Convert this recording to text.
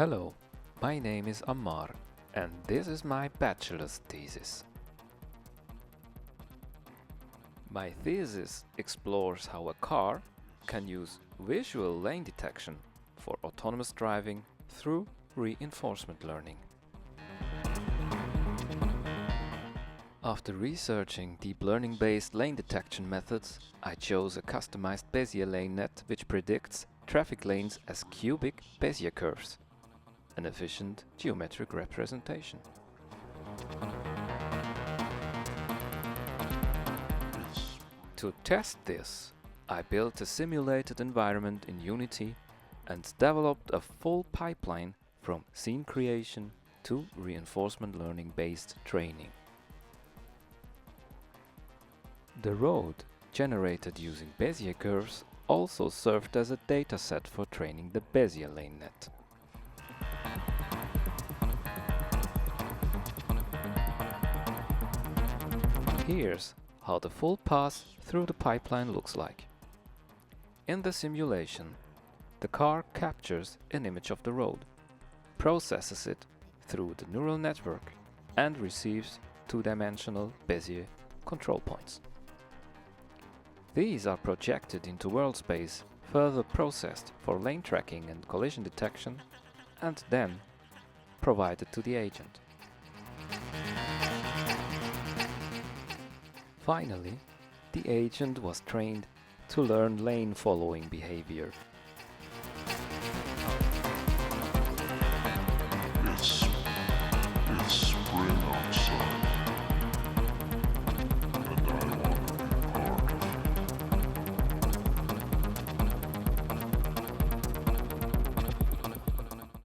Hello, my name is Ammar and this is my bachelor's thesis. My thesis explores how a car can use visual lane detection for autonomous driving through reinforcement learning. After researching deep learning-based lane detection methods, I chose a customized BezierLaneNet which predicts traffic lanes as cubic Bezier curves, an efficient geometric representation. To test this, I built a simulated environment in Unity and developed a full pipeline from scene creation to reinforcement learning-based training. The road generated using Bezier curves also served as a dataset for training the BezierLaneNet. Here's how the full pass through the pipeline looks like. In the simulation, the car captures an image of the road, processes it through the neural network and receives two-dimensional Bezier control points. These are projected into world space, further processed for lane tracking and collision detection, and then provided to the agent. Finally, the agent was trained to learn lane following behavior